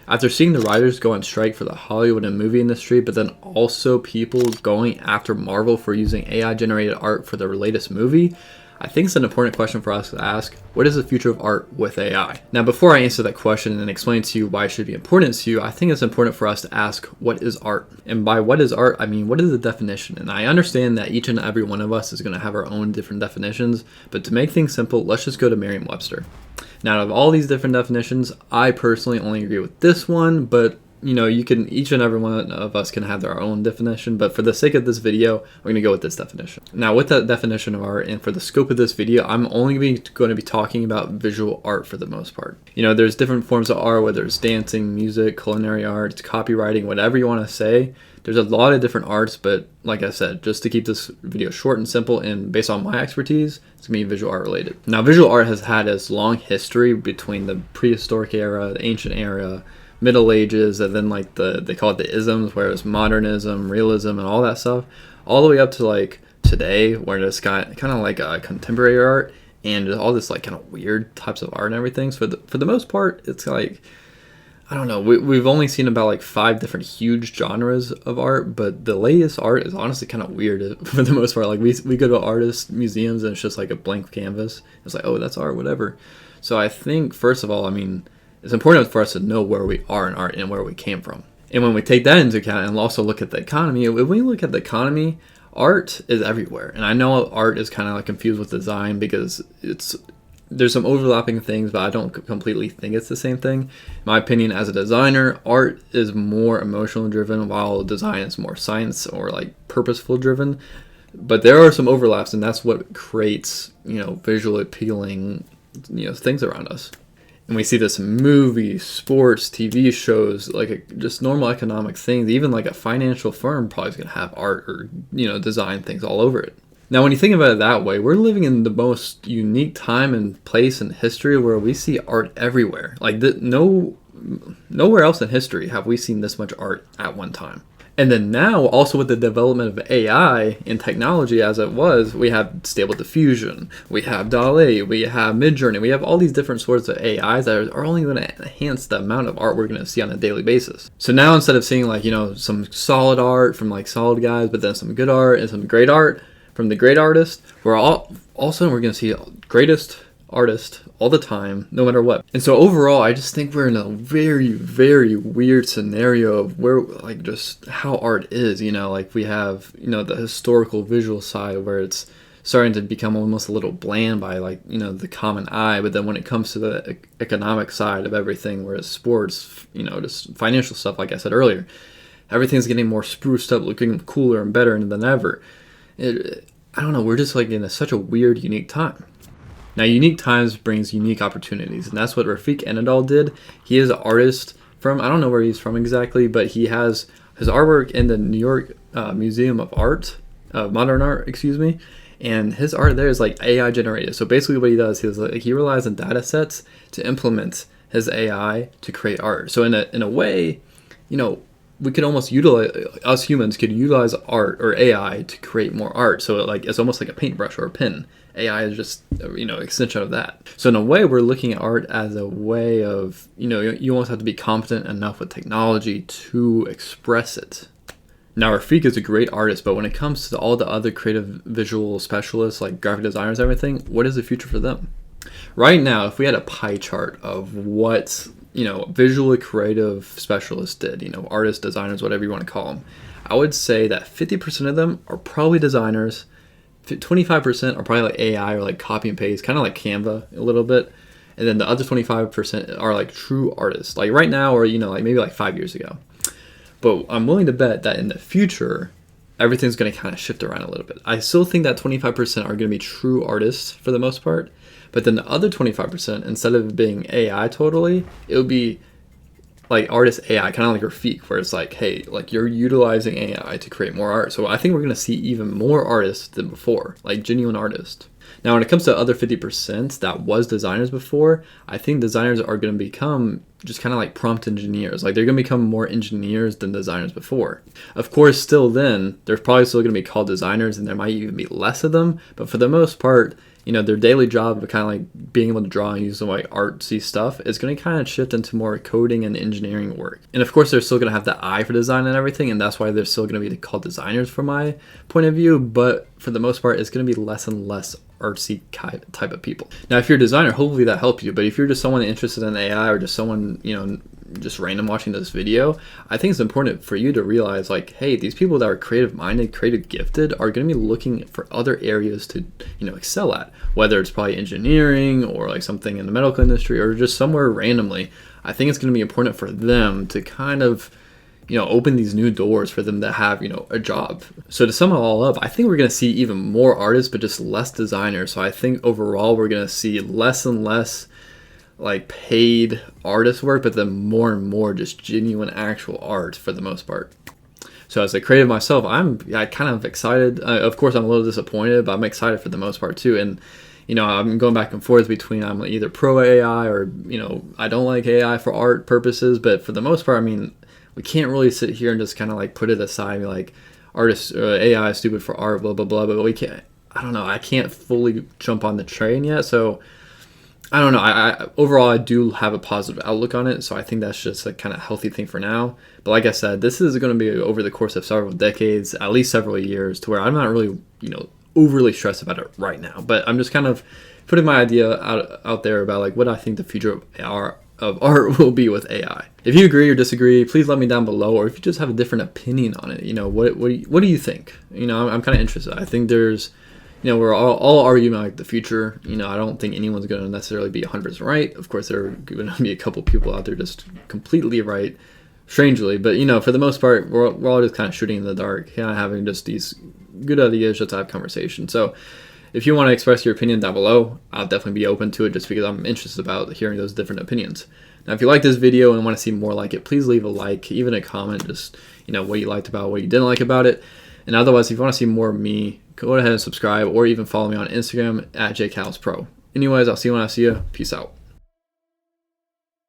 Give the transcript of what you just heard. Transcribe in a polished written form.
After seeing the writers go on strike for the Hollywood and movie industry, but then also people going after Marvel for using AI generated art for their latest movie, I think it's an important question for us to ask. What is the future of art with AI? Now, before I answer that question and explain to you why it should be important to you, I think it's important for us to ask, what is art? And by what is art, I mean, what is the definition? And I understand that each and every one of us is going to have our own different definitions, but to make things simple, let's just go to Merriam-Webster. Now, out of all these different definitions, I personally only agree with this one, but each and every one of us can have their own definition, but for the sake of this video, we're going to go with this definition. Now, with that definition of art, and for the scope of this video, I'm only going to be talking about visual art for the most part. There's different forms of art, whether it's dancing, music, culinary arts, copywriting, whatever you want to say. There's a lot of different arts, but like I said, just to keep this video short and simple and based on my expertise, it's going to be visual art related. Now, visual art has had its long history between the prehistoric era, the ancient era, Middle Ages, and then like they call it the isms, where it's modernism, realism, and all that stuff, all the way up to like today, where it's kind of like a contemporary art and all this like kind of weird types of art and everything. So for the most part, it's like, I don't know, we've only seen about like 5 different huge genres of art, but the latest art is honestly kind of weird for the most part. Like we go to artist museums and it's just like a blank canvas. It's like, oh, that's art, whatever. So I think, first of all, it's important for us to know where we are in art and where we came from. And when we take that into account and also look at the economy, when we look at the economy, art is everywhere. And I know art is kind of like confused with design because there's some overlapping things, but I don't completely think it's the same thing. In my opinion, as a designer, art is more emotional driven, while design is more science or like purposeful driven. But there are some overlaps, and that's what creates, visually appealing, things around us. And we see this in movies, sports, TV shows, like just normal economic things. Even like a financial firm probably is going to have art or, design things all over it. Now, when you think about it that way, we're living in the most unique time and place in history where we see art everywhere. Like nowhere else in history have we seen this much art at one time. And then now, also with the development of AI and technology as it was, we have Stable Diffusion, we have DALL-E, we have Midjourney, we have all these different sorts of AIs that are only going to enhance the amount of art we're going to see on a daily basis. So now, instead of seeing like, some solid art from like solid guys, but then some good art and some great art from the great artist, we're all of a sudden we're going to see greatest artist all the time, no matter what. And so overall, I just think we're in a very, very weird scenario of where, like, just how art is, like we have, the historical visual side where it's starting to become almost a little bland by like, the common eye. But then when it comes to the economic side of everything, whereas sports, just financial stuff, like I said earlier, everything's getting more spruced up, looking cooler and better than ever. I don't know, we're just like in such a weird, unique time. Now, unique times brings unique opportunities, and that's what Rafiq Anadol did. He is an artist from, I don't know where he's from exactly, but he has his artwork in the New York Museum of Art, Modern Art, and his art there is like AI generated. So basically what he does is like, he relies on data sets to implement his AI to create art. So in a way, we could almost utilize, us humans could utilize art or AI to create more art. So it's almost like a paintbrush or a pen. AI is just, extension of that. So in a way, we're looking at art as a way of, you almost have to be competent enough with technology to express it. Now, Rafiq is a great artist, but when it comes to all the other creative visual specialists, like graphic designers and everything, what is the future for them? Right now, if we had a pie chart of what, visually creative specialists did, artists, designers, whatever you want to call them, I would say that 50% of them are probably designers, 25% are probably like AI or like copy and paste, kind of like Canva a little bit. And then the other 25% are like true artists, like right now or, like maybe like 5 years ago. But I'm willing to bet that in the future, everything's going to kind of shift around a little bit. I still think that 25% are going to be true artists for the most part. But then the other 25%, instead of being AI totally, it would be like artist AI, kind of like Rafiq, where it's like, hey, like you're utilizing AI to create more art. So I think we're going to see even more artists than before, like genuine artists. Now, when it comes to the other 50% that was designers before, I think designers are going to become just kind of like prompt engineers. Like they're going to become more engineers than designers before. Of course, still then, they're probably still going to be called designers and there might even be less of them. But for the most part, their daily job of kind of like being able to draw and use some like artsy stuff is going to kind of shift into more coding and engineering work. And of course, they're still going to have the eye for design and everything, and that's why they're still going to be called designers from my point of view. But for the most part, it's going to be less and less artsy type of people. Now, if you're a designer, hopefully that helps you. But if you're just someone interested in AI or just someone, just random watching this video, I think it's important for you to realize like, hey, these people that are creative minded, creative gifted are going to be looking for other areas to, excel at, whether it's probably engineering or like something in the medical industry or just somewhere randomly. I think it's going to be important for them to kind of, open these new doors for them to have, a job. So to sum it all up, I think we're going to see even more artists, but just less designers. So I think overall we're going to see less and less like paid artist work, but then more and more just genuine actual art for the most part. So as a creative myself, I'm kind of excited. Of course, I'm a little disappointed, but I'm excited for the most part too. And I'm going back and forth between I'm either pro AI or I don't like AI for art purposes. But for the most part, I mean, we can't really sit here and just kind of like put it aside and be like artists AI is stupid for art, blah blah blah. But we can't. I don't know. I can't fully jump on the train yet. So I don't know. I overall, I do have a positive outlook on it, so I think that's just a kind of healthy thing for now. But like I said, this is going to be over the course of several decades, at least several years, to where I'm not really, overly stressed about it right now. But I'm just kind of putting my idea out there about like what I think the future of art will be with AI. If you agree or disagree, please let me down below, or if you just have a different opinion on it, what do you think? I'm kind of interested. I think there's we're all arguing like the future. I don't think anyone's going to necessarily be 100% right. Of course, there are going to be a couple people out there just completely right, strangely. But, for the most part, we're all just kind of shooting in the dark, kind of having just these good ideas just to have conversation. So if you want to express your opinion down below, I'll definitely be open to it just because I'm interested about hearing those different opinions. Now, if you like this video and want to see more like it, please leave a like, even a comment, just, what you liked about it, what you didn't like about it. And otherwise, if you want to see more of me, go ahead and subscribe or even follow me on Instagram at jcalspro. Anyways, I'll see you when I see you. Peace out.